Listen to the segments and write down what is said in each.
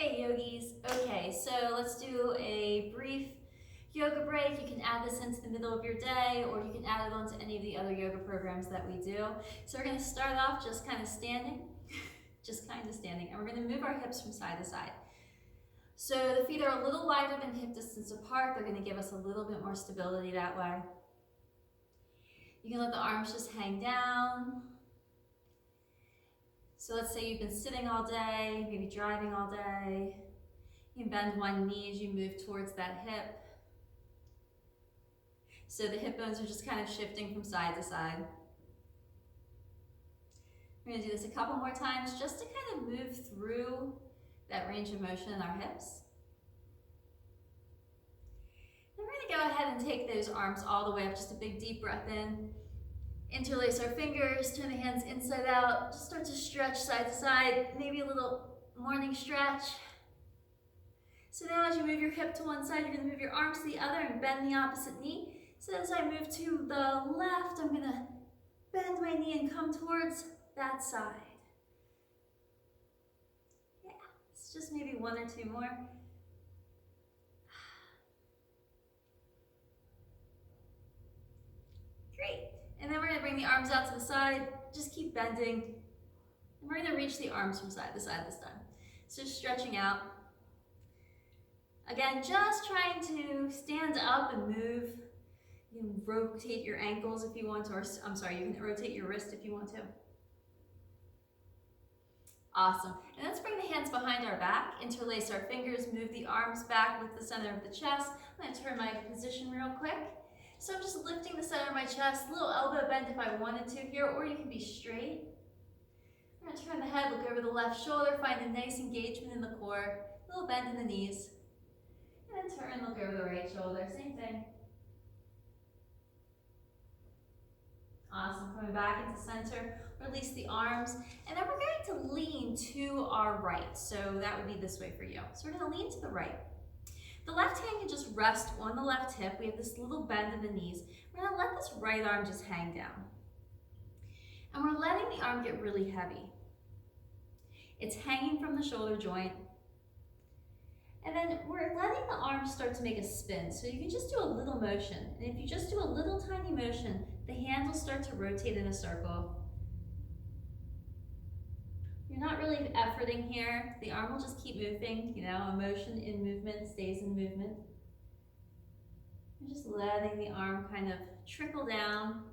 Hey yogis. Okay, so let's do a brief yoga break. You can add this into the middle of your day, or you can add it onto any of the other yoga programs that we do. So we're gonna start off just kind of standing, and we're gonna move our hips from side to side. So the feet are a little wider than hip distance apart. They're gonna give us a little bit more stability that way. You can let the arms just hang down. So let's say you've been sitting all day, maybe driving all day. You can bend one knee as you move towards that hip. So the hip bones are just kind of shifting from side to side. We're gonna do this a couple more times just to kind of move through that range of motion in our hips. Then we're gonna go ahead and take those arms all the way up, just a big deep breath in. Interlace our fingers, turn the hands inside out, just start to stretch side to side, maybe a little morning stretch. So now as you move your hip to one side, you're gonna move your arms to the other and bend the opposite knee. So as I move to the left, I'm gonna bend my knee and come towards that side. Yeah, it's just maybe one or two more. Great. And then we're gonna bring the arms out to the side, just keep bending. And we're gonna reach the arms from side to side this time. So stretching out. Again, just trying to stand up and move. You can rotate your ankles if you want to, or I'm sorry, you can rotate your wrist if you want to. Awesome. And let's bring the hands behind our back, interlace our fingers, move the arms back with the center of the chest. I'm going to turn my position real quick. So I'm just lifting the center of my chest, little elbow bend if I wanted to here, or you can be straight. I'm going to turn the head, look over the left shoulder, find a nice engagement in the core, little bend in the knees. And then turn, look over the right shoulder, same thing. Awesome, coming back into center, release the arms, and then we're going to lean to our right. So that would be this way for you. So we're gonna lean to the right. The left hand can just rest on the left hip. We have this little bend in the knees. We're gonna let this right arm just hang down. And we're letting the arm get really heavy. It's hanging from the shoulder joint. And then we're letting the arm start to make a spin. So you can just do a little motion. And if you just do a little tiny motion, the hand will start to rotate in a circle. You're not really efforting here. The arm will just keep moving. You know, a motion in movement stays in movement. You're just letting the arm kind of trickle down.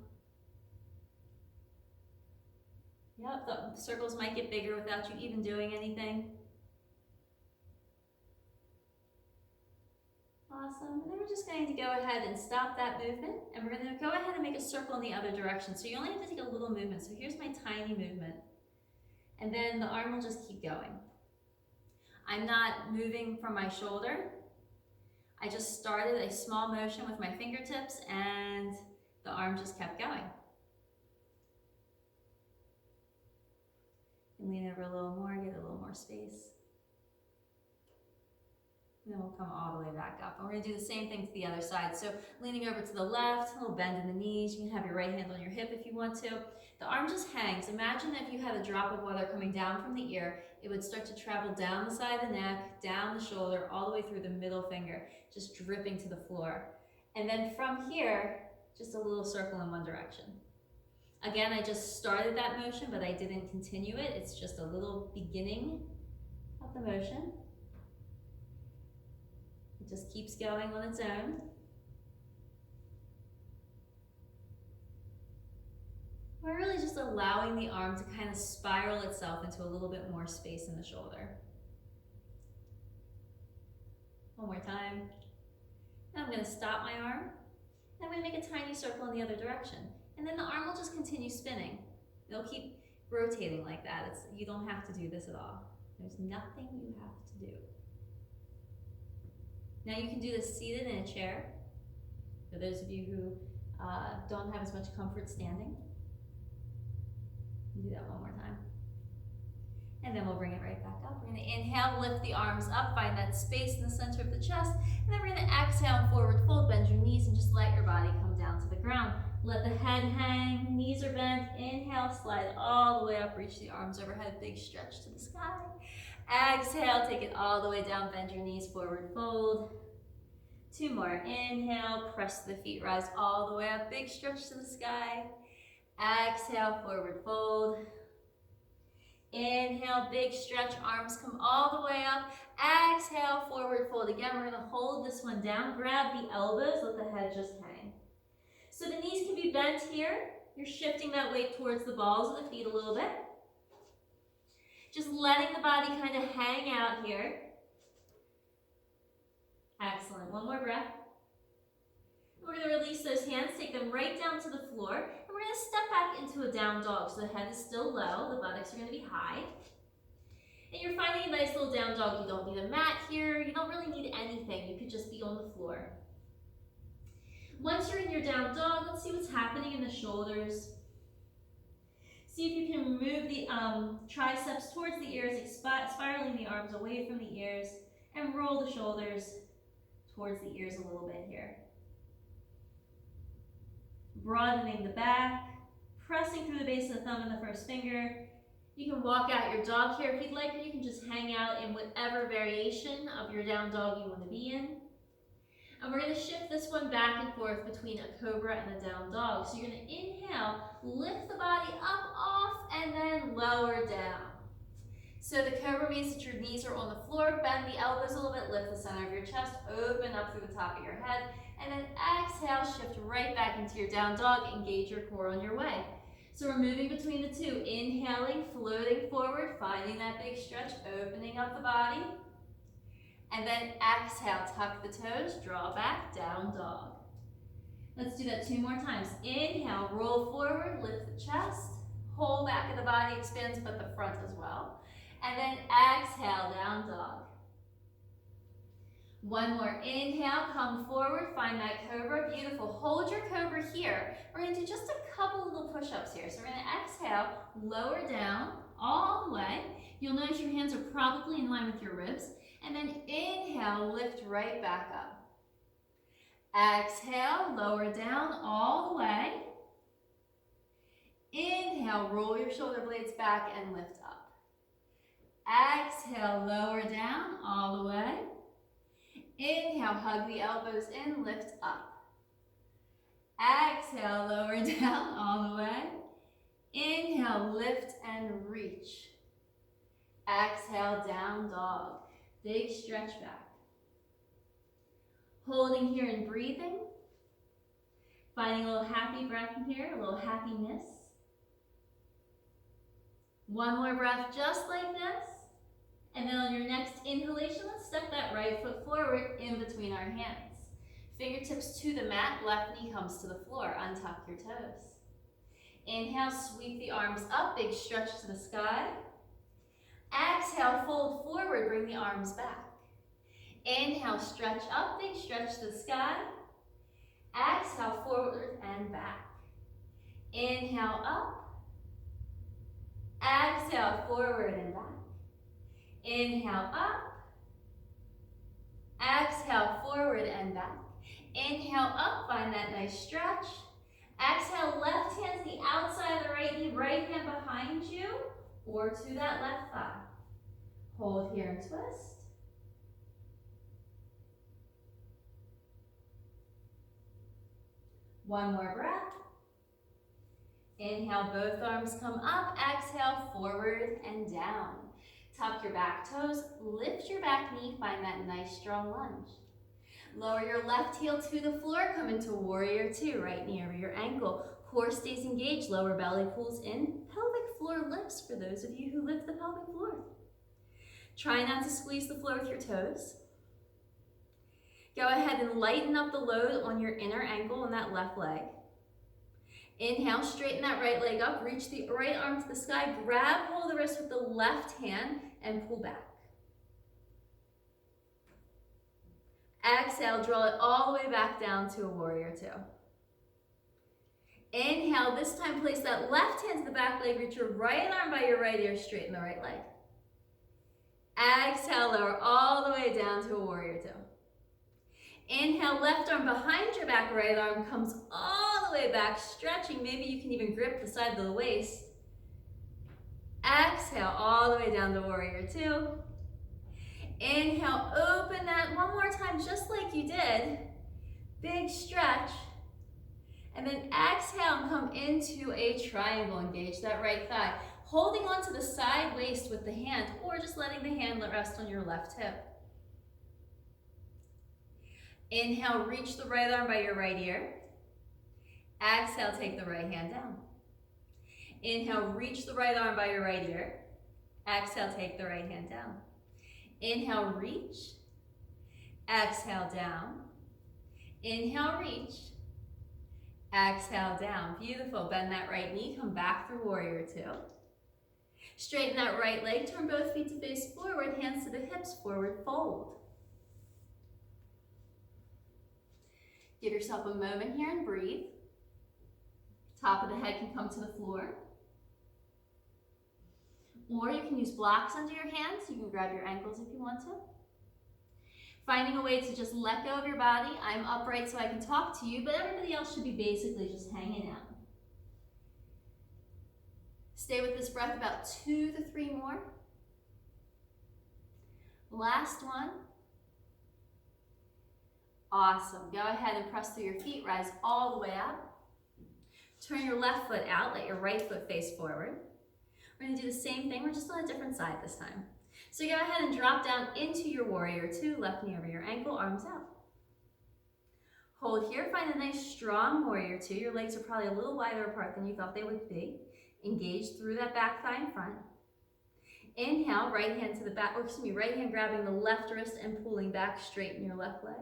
Yep, the circles might get bigger without you even doing anything. Awesome, and then we're just going to go ahead and stop that movement, and we're going to go ahead and make a circle in the other direction. So you only have to take a little movement. So here's my tiny movement, and then the arm will just keep going. I'm not moving from my shoulder. I just started a small motion with my fingertips, and the arm just kept going. And lean over a little more, get a little more space. And then we'll come all the way back up. And we're gonna do the same thing to the other side. So leaning over to the left, a little bend in the knees. You can have your right hand on your hip if you want to. The arm just hangs. Imagine if you had a drop of water coming down from the ear, it would start to travel down the side of the neck, down the shoulder, all the way through the middle finger, just dripping to the floor. And then from here, just a little circle in one direction. Again, I just started that motion, but I didn't continue it. It's just a little beginning of the motion. It just keeps going on its own. We're really just allowing the arm to kind of spiral itself into a little bit more space in the shoulder. One more time. Now I'm going to stop my arm. I'm going to make a tiny circle in the other direction. And then the arm will just continue spinning. It'll keep rotating like that. You don't have to do this at all. There's nothing you have to do. Now you can do this seated in a chair, for those of you who don't have as much comfort standing. Do that one more time. And then we'll bring it right back up. We're gonna inhale, lift the arms up, find that space in the center of the chest, and then we're gonna exhale, forward fold, bend your knees, and just let your body come down to the ground. Let the head hang, knees are bent, inhale, slide all the way up, reach the arms overhead, big stretch to the sky. Exhale, take it all the way down, bend your knees, forward fold. 2 more, inhale, press the feet, rise all the way up, big stretch to the sky. Exhale, forward fold. Inhale, big stretch, arms come all the way up. Exhale, forward fold. Again, we're gonna hold this one down, grab the elbows, let the head just hang. So the knees can be bent here. You're shifting that weight towards the balls of the feet a little bit. Just letting the body kind of hang out here. Excellent, one more breath. We're gonna release those hands, take them right down to the floor, and we're gonna step back into a down dog. So the head is still low, the buttocks are gonna be high. And you're finding a nice little down dog. You don't need a mat here, you don't really need anything. You could just be on the floor. Once you're in your down dog, let's see what's happening in the shoulders. See if you can move the triceps towards the ears, spiraling the arms away from the ears, and roll the shoulders towards the ears a little bit here. Broadening the back, pressing through the base of the thumb and the first finger. You can walk out your dog here if you'd like, or you can just hang out in whatever variation of your down dog you want to be in. And we're going to shift this one back and forth between a cobra and a down dog. So you're going to inhale, lift the body up, off, and then lower down. So the cobra means that your knees are on the floor, bend the elbows a little bit, lift the center of your chest, open up through the top of your head, and then exhale, shift right back into your down dog, engage your core on your way. So we're moving between the two, inhaling, floating forward, finding that big stretch, opening up the body. And then exhale, tuck the toes, draw back, down dog. Let's do that 2 more times. Inhale, roll forward, lift the chest, whole back of the body expands, but the front as well. And then exhale, down dog. 1 more, inhale, come forward, find that cobra, beautiful. Hold your cobra here. We're gonna do just a couple little push-ups here. So we're gonna exhale, lower down, all the way. You'll notice your hands are probably in line with your ribs. And then inhale, lift right back up. Exhale, lower down all the way. Inhale, roll your shoulder blades back and lift up. Exhale, lower down all the way. Inhale, hug the elbows in, lift up. Exhale, lower down all the way. Inhale, lift and reach. Exhale, down dog. Big stretch back. Holding here and breathing. Finding a little happy breath in here, a little happiness. 1 more breath just like this. And then on your next inhalation, let's step that right foot forward in between our hands. Fingertips to the mat, left knee comes to the floor. Untuck your toes. Inhale, sweep the arms up, big stretch to the sky. Exhale, fold forward, bring the arms back. Inhale, stretch up, big stretch to the sky. Exhale, forward and back. Inhale, up. Exhale, forward and back. Inhale, up. Exhale, forward and back. Inhale, up, find that nice stretch. Exhale, left hand to the outside of the right knee, right hand behind you, or to that left thigh. Hold here and twist. One more breath. Inhale, both arms come up. Exhale, forward and down. Tuck your back toes, lift your back knee, find that nice strong lunge. Lower your left heel to the floor, come into warrior 2, right knee over your ankle. Core stays engaged, lower belly pulls in, pelvic floor lifts for those of you who lift the pelvic floor. Try not to squeeze the floor with your toes. Go ahead and lighten up the load on your inner ankle and that left leg. Inhale, straighten that right leg up, reach the right arm to the sky, grab hold of the wrist with the left hand and pull back. Exhale, draw it all the way back down to a warrior 2. Inhale, this time place that left hand to the back leg, reach your right arm by your right ear, straighten the right leg. Exhale, lower all the way down to a warrior 2. Inhale, left arm behind your back, right arm comes all the way back, stretching. Maybe you can even grip the side of the waist. Exhale, all the way down to warrior 2. Inhale, open that one more time, just like you did. Big stretch. And then exhale and come into a triangle. Engage that right thigh. Holding on to the side waist with the hand, or just letting the hand rest on your left hip. Inhale, reach the right arm by your right ear. Exhale, take the right hand down. Inhale, reach the right arm by your right ear. Exhale, take the right hand down. Inhale, reach. Exhale, down. Inhale, reach. Exhale, down. Beautiful. Bend that right knee. Come back through warrior two. Straighten that right leg. Turn both feet to face forward. Hands to the hips. Forward fold. Give yourself a moment here and breathe. Top of the head can come to the floor. Or you can use blocks under your hands. You can grab your ankles if you want to. Finding a way to just let go of your body. I'm upright so I can talk to you, but everybody else should be basically just hanging out. Stay with this breath about 2 to 3 more. Last one. Awesome. Go ahead and press through your feet. Rise all the way up. Turn your left foot out. Let your right foot face forward. We're going to do the same thing. We're just on a different side this time. So go ahead and drop down into your warrior two. Left knee over your ankle, arms out. Hold here. Find a nice strong warrior two. Your legs are probably a little wider apart than you thought they would be. Engage through that back thigh in front. Inhale, right hand to the back, or excuse me, right hand grabbing the left wrist and pulling back, straighten your left leg.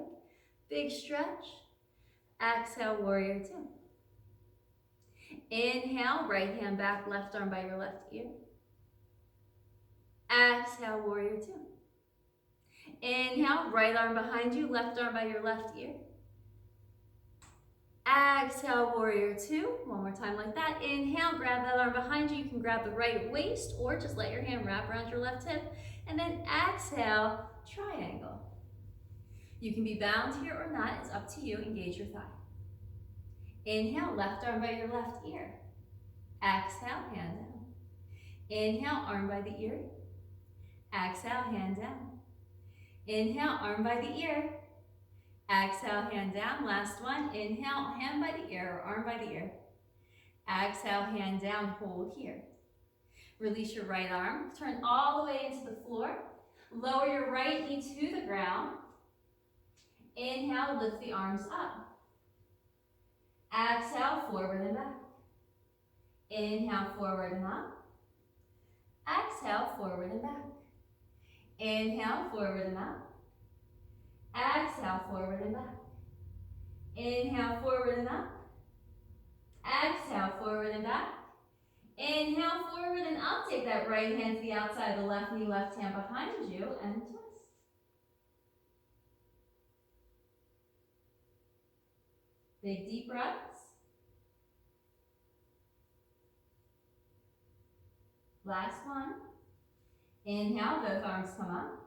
Big stretch. Exhale, warrior two. Inhale, right hand back, left arm by your left ear. Exhale, warrior two. Inhale, right arm behind you, left arm by your left ear. Exhale, warrior two. One more time like that. Inhale, grab that arm behind you. You can grab the right waist or just let your hand wrap around your left hip. And then exhale, triangle. You can be bound here or not. It's up to you. Engage your thigh. Inhale, left arm by your left ear. Exhale, hand down. Inhale, arm by the ear. Exhale, hand down. Inhale, arm by the ear. Exhale, hand down. Last one. Inhale, hand by the ear or arm by the ear. Exhale, hand down. Hold here. Release your right arm. Turn all the way into the floor. Lower your right knee to the ground. Inhale, lift the arms up. Exhale, forward and back. Inhale, forward and up. Exhale, forward and back. Inhale, forward and up. Exhale, forward and back. Inhale, forward and up. Exhale, forward and back. Inhale, forward and up. Take that right hand to the outside of the left knee, left hand behind you, and twist. Big deep breaths. Last one. Inhale, both arms come up.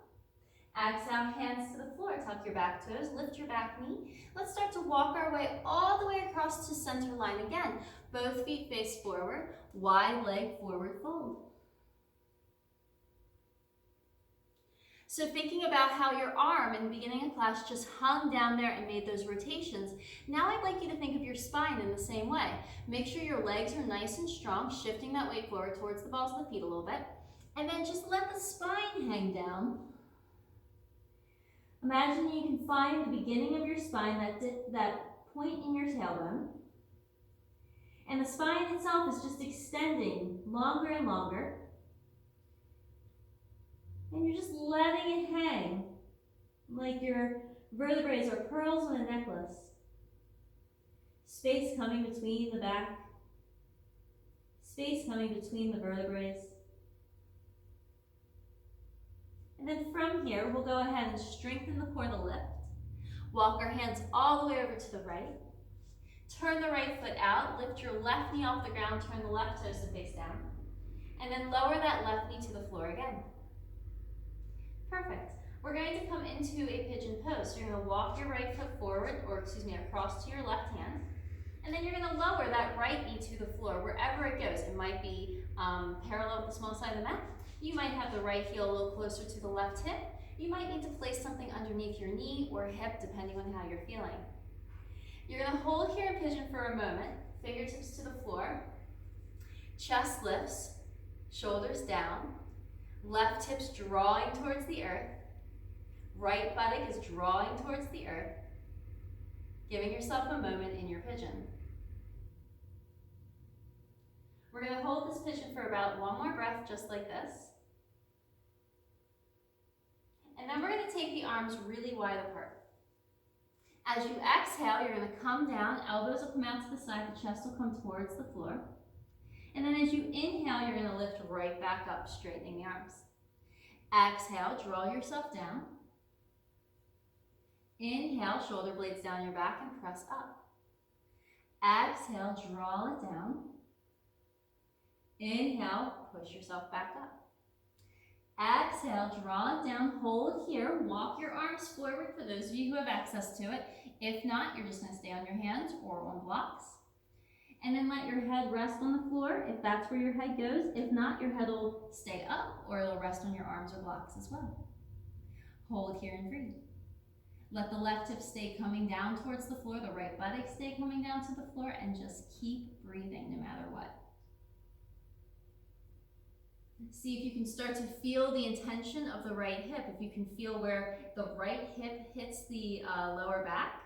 Exhale, hands to the floor. Tuck your back toes, lift your back knee. Let's start to walk our way all the way across to center line again. Both feet face forward, wide leg forward fold. So thinking about how your arm in the beginning of class just hung down there and made those rotations, now I'd like you to think of your spine in the same way. Make sure your legs are nice and strong, shifting that weight forward towards the balls of the feet a little bit. And then just let the spine hang down. Imagine you can find the beginning of your spine, that point in your tailbone. And the spine itself is just extending longer and longer. And you're just letting it hang like your vertebrae are pearls in a necklace. Space coming between the back. Space coming between the vertebrae. And then from here, we'll go ahead and strengthen the core to lift. Walk our hands all the way over to the right. Turn the right foot out. Lift your left knee off the ground. Turn the left toes to face down. And then lower that left knee to the floor again. Perfect. We're going to come into a pigeon pose. So you're going to walk your right foot forward, or excuse me, across to your left hand. And then you're going to lower that right knee to the floor, wherever it goes. It might be parallel with the small side of the mat. You might have the right heel a little closer to the left hip. you might need to place something underneath your knee or hip depending on how you're feeling. You're going to hold here in pigeon for a moment, fingertips to the floor, chest lifts, shoulders down, left hip's drawing towards the earth, right buttock is drawing towards the earth, giving yourself a moment in your pigeon. We're going to hold this pigeon for about one more breath, just like this. And then we're going to take the arms really wide apart. As you exhale, you're going to come down, elbows will come out to the side, the chest will come towards the floor. And then as you inhale, you're going to lift right back up, straightening the arms. Exhale, draw yourself down. Inhale, shoulder blades down your back and press up. Exhale, draw it down. Inhale, push yourself back up. Exhale, draw it down, hold here, walk your arms forward for those of you who have access to it. If not, you're just going to stay on your hands or on blocks. And then let your head rest on the floor if that's where your head goes. If not, your head will stay up or it'll rest on your arms or blocks as well. Hold here and breathe. Let the left hip stay coming down towards the floor, the right buttock stay coming down to the floor, and just keep breathing no matter what. See if you can start to feel the intention of the right hip, if you can feel where the right hip hits the lower back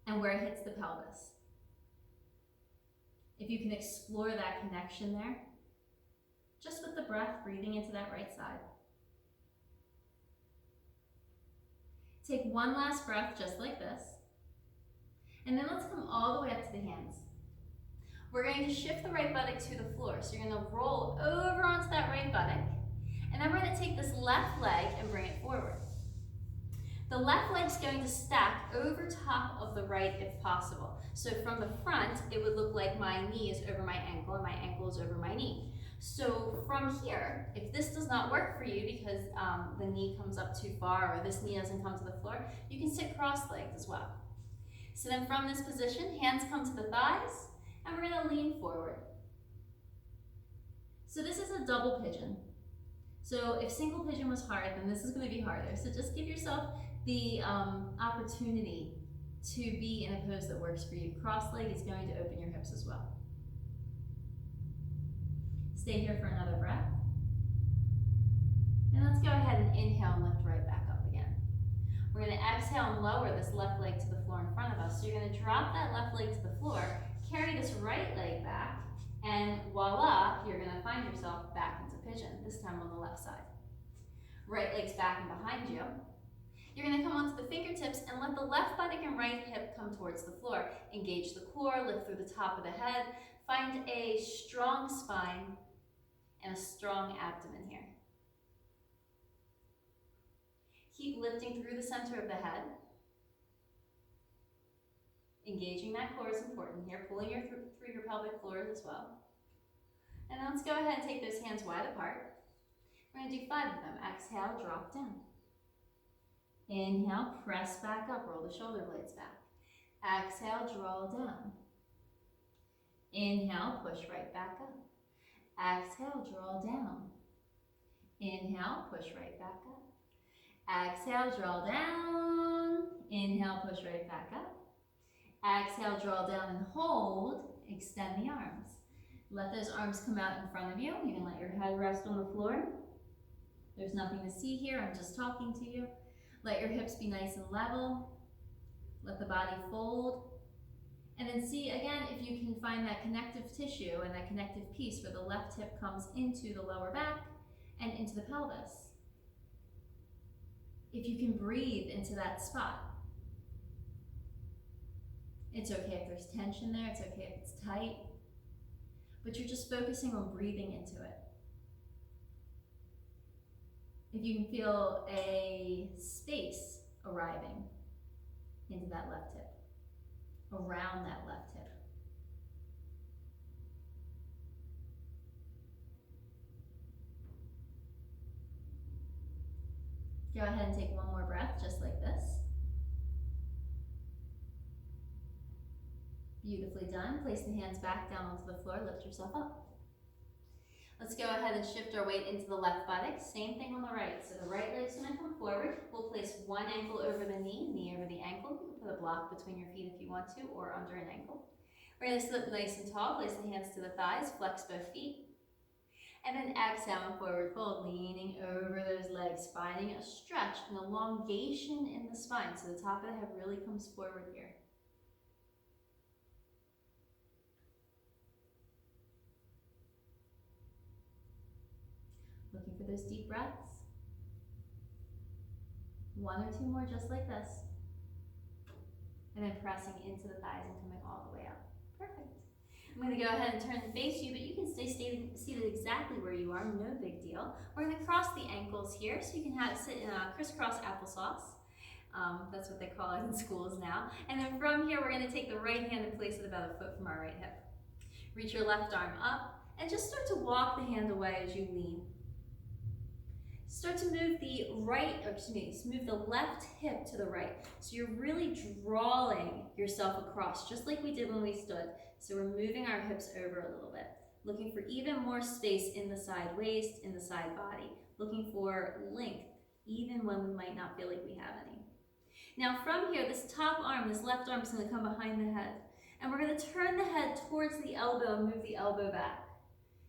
and where it hits the pelvis. If you can explore that connection there, just with the breath, breathing into that right side. Take one last breath just like this. And then let's come all the way up to the hands. We're going to shift the right buttock to the floor. So you're going to roll over onto that right buttock. And then we're going to take this left leg and bring it forward. The left leg's going to stack over top of the right if possible. So from the front, it would look like my knee is over my ankle and my ankle is over my knee. So from here, if this does not work for you because the knee comes up too far or this knee doesn't come to the floor, you can sit cross-legged as well. So then from this position, hands come to the thighs, and we're going to lean forward. So this is a double pigeon. So if single pigeon was hard, then this is going to be harder. So just give yourself the opportunity to be in a pose that works for you. Cross-leg is going to open your hips as well. Stay here for another breath. And let's go ahead and inhale and lift right back up again. We're going to exhale and lower this left leg to the floor in front of us. So you're going to drop that left leg to the floor, carry this right leg back, and voila, you're going to find yourself back into pigeon, this time on the left side. Right leg's back and behind you. You're going to come onto the fingertips and let the left buttock and right hip come towards the floor. Engage the core, lift through the top of the head. Find a strong spine and a strong abdomen here. Keep lifting through the center of the head. Engaging that core is important here, pulling through your pelvic floor as well. And then let's go ahead and take those hands wide apart. We're going to do 5 of them. Exhale, drop down. Inhale, press back up, roll the shoulder blades back. Exhale, draw down. Inhale, push right back up. Exhale, draw down. Inhale, push right back up. Exhale, draw down. Inhale, push right back up. Exhale, draw down and hold. Extend the arms. Let those arms come out in front of you. You can let your head rest on the floor. There's nothing to see here. I'm just talking to you. Let your hips be nice and level. Let the body fold. And then see again if you can find that connective tissue and that connective piece where the left hip comes into the lower back and into the pelvis. If you can breathe into that spot. It's okay if there's tension there, it's okay if it's tight, but you're just focusing on breathing into it. If you can feel a space arriving into that left hip, around that left hip. Go ahead and take one more breath, just like this. Beautifully done. Place the hands back down onto the floor, lift yourself up. Let's go ahead and shift our weight into the left buttock. Same thing on the right. So the right leg's gonna come forward. We'll place one ankle over the knee over the ankle. You can put a block between your feet if you want to, or under an ankle. We're gonna sit nice and tall, place the hands to the thighs, flex both feet. And then exhale, forward fold, leaning over those legs, finding a stretch, an elongation in the spine. So the top of the head really comes forward here. Looking for those deep breaths. One or two more just like this. And then pressing into the thighs and coming all the way up. Perfect. I'm going to go ahead and turn and face you, but you can stay seated exactly where you are, no big deal. We're going to cross the ankles here, so you can sit in a crisscross applesauce. That's what they call it in schools now. And then from here, we're going to take the right hand and place it about a foot from our right hip. Reach your left arm up, and just start to walk the hand away as you lean. Start to move the move the left hip to the right. So you're really drawing yourself across, just like we did when we stood. So we're moving our hips over a little bit, looking for even more space in the side waist, in the side body, looking for length, even when we might not feel like we have any. Now from here, this top arm, this left arm is going to come behind the head, and we're going to turn the head towards the elbow and move the elbow back.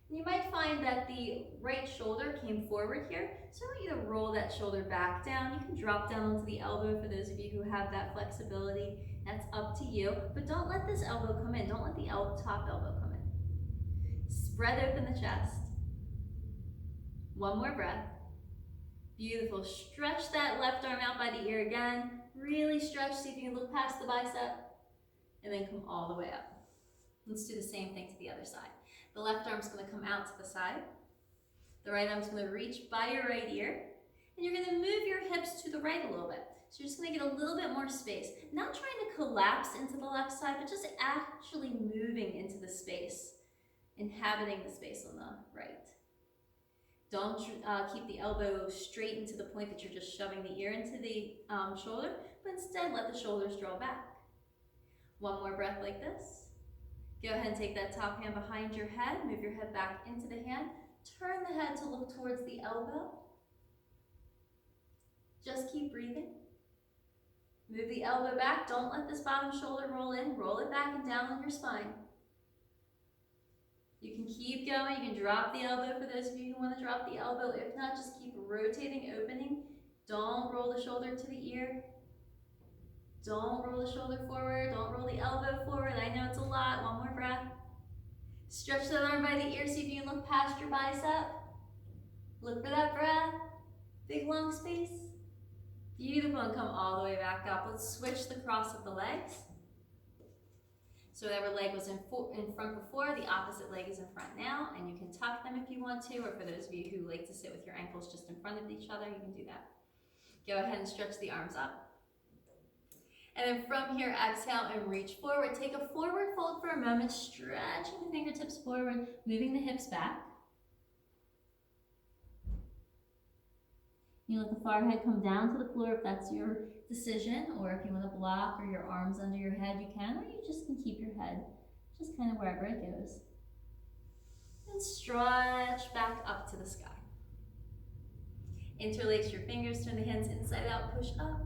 You might find that the right shoulder came forward here, so I want you to roll that shoulder back down. You can drop down onto the elbow for those of you who have that flexibility. That's up to you, but don't let this elbow come in. Don't let the top elbow come in. Spread open the chest. One more breath. Beautiful. Stretch that left arm out by the ear again. Really stretch. See if you can look past the bicep, and then come all the way up. Let's do the same thing to the other side. The left arm's going to come out to the side. The right arm's going to reach by your right ear. And you're going to move your hips to the right a little bit. So you're just going to get a little bit more space. Not trying to collapse into the left side, but just actually moving into the space, inhabiting the space on the right. Don't keep the elbow straight into the point that you're just shoving the ear into the shoulder, but instead let the shoulders draw back. One more breath like this. Go ahead and take that top hand behind your head, move your head back into the hand, turn the head to look towards the elbow. Just keep breathing. Move the elbow back, don't let this bottom shoulder roll in, roll it back and down on your spine. You can keep going, you can drop the elbow for those of you who want to drop the elbow. If not, just keep rotating, opening. Don't roll the shoulder to the ear. Don't roll the shoulder forward. Don't roll the elbow forward. I know it's a lot. One more breath. Stretch that arm by the ear. See if you can look past your bicep. Look for that breath. Big long space. Beautiful. And come all the way back up. Let's switch the cross of the legs. So whatever leg was in front before, the opposite leg is in front now. And you can tuck them if you want to. Or for those of you who like to sit with your ankles just in front of each other, you can do that. Go ahead and stretch the arms up. And then from here, exhale and reach forward. Take a forward fold for a moment, stretching the fingertips forward, moving the hips back. You let the forehead come down to the floor if that's your decision, or if you want to block or your arms under your head, you can, or you just can keep your head just kind of wherever it goes. And stretch back up to the sky. Interlace your fingers, turn the hands inside out, push up.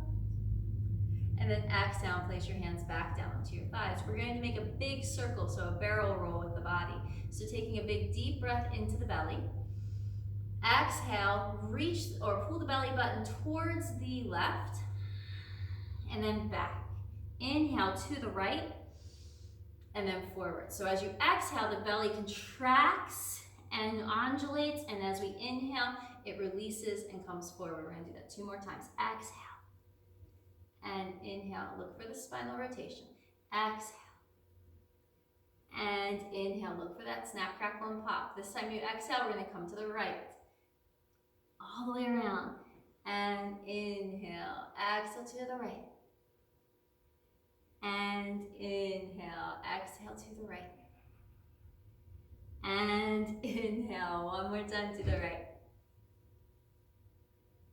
And then exhale and place your hands back down onto your thighs. We're going to make a big circle, so a barrel roll with the body. So taking a big deep breath into the belly. Exhale, reach or pull the belly button towards the left. And then back. Inhale to the right. And then forward. So as you exhale, the belly contracts and undulates. And as we inhale, it releases and comes forward. We're going to do that 2 more times. Exhale. And inhale, look for the spinal rotation. Exhale. And inhale, look for that snap, crackle, and pop. This time you exhale, we're going to come to the right. All the way around. And inhale, exhale to the right. And inhale, exhale to the right. And inhale, one more time to the right.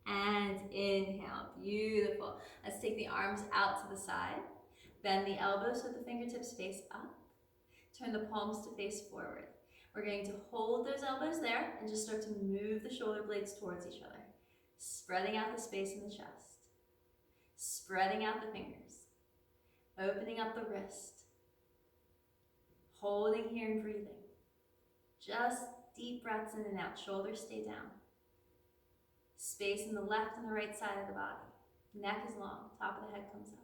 And inhale, beautiful. Let's take the arms out to the side. Bend the elbows so the fingertips face up. Turn the palms to face forward. We're going to hold those elbows there and just start to move the shoulder blades towards each other, spreading out the space in the chest, spreading out the fingers, opening up the wrist, holding here and breathing. Just deep breaths in and out, shoulders stay down. Space in the left and the right side of the body. Neck is long, top of the head comes up.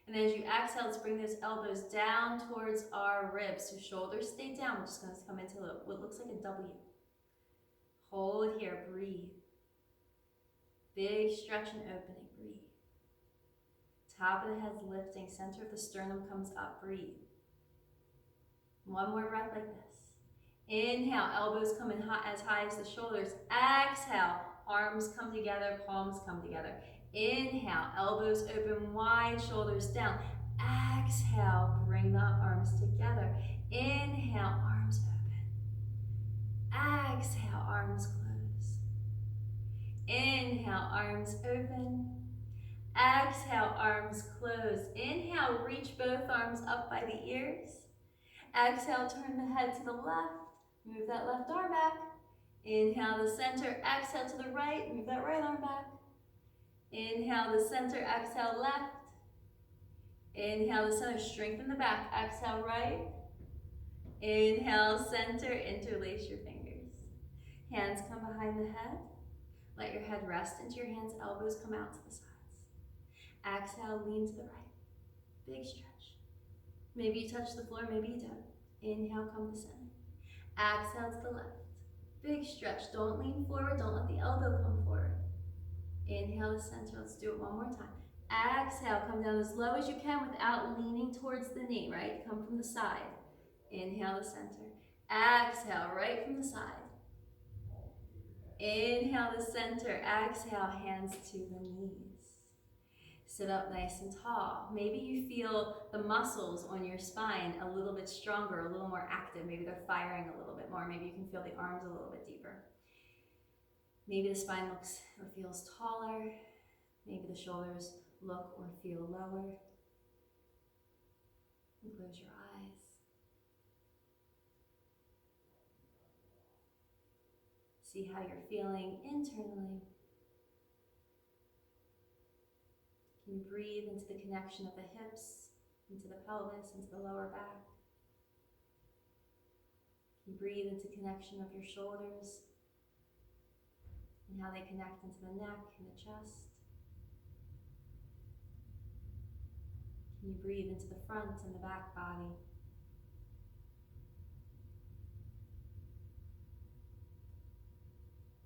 And as you exhale, let's bring those elbows down towards our ribs. So shoulders stay down. We're just going to come into what looks like a W. Hold here, breathe. Big stretch and opening, breathe. Top of the head's lifting, center of the sternum comes up, breathe. One more breath like this. Inhale, elbows come in as high as the shoulders. Exhale, arms come together, palms come together. Inhale, elbows open wide, shoulders down. Exhale, bring the arms together. Inhale, arms open. Exhale, arms close. Inhale, arms open. Exhale, arms close. Inhale, reach both arms up by the ears. Exhale, turn the head to the left. Move that left arm back. Inhale the center, exhale to the right. Move that right arm back. Inhale the center, exhale left. Inhale the center, strengthen the back. Exhale right. Inhale center, interlace your fingers. Hands come behind the head. Let your head rest into your hands, elbows come out to the sides. Exhale, lean to the right. Big stretch. Maybe you touch the floor, maybe you don't. Inhale, come to center. Exhale to the left. Big stretch. Don't lean forward. Don't let the elbow come forward. Inhale to center. Let's do it one more time. Exhale. Come down as low as you can without leaning towards the knee, right? Come from the side. Inhale to center. Exhale, right from the side. Inhale to center. Exhale, hands to the knees. Sit up nice and tall. Maybe you feel the muscles on your spine a little bit stronger, a little more active. Maybe they're firing a little bit more. Maybe you can feel the arms a little bit deeper. Maybe the spine looks or feels taller. Maybe the shoulders look or feel lower. And close your eyes. See how you're feeling internally. Can you breathe into the connection of the hips, into the pelvis, into the lower back? Can you breathe into connection of your shoulders and how they connect into the neck and the chest? Can you breathe into the front and the back body?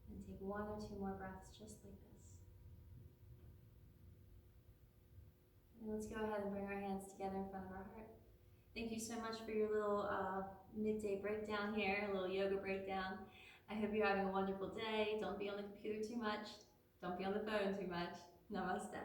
And take one or two more breaths just like this. And let's go ahead and bring our hands together in front of our heart. Thank you so much for your little midday breakdown here, a little yoga breakdown. I hope you're having a wonderful day. Don't be on the computer too much. Don't be on the phone too much. Namaste.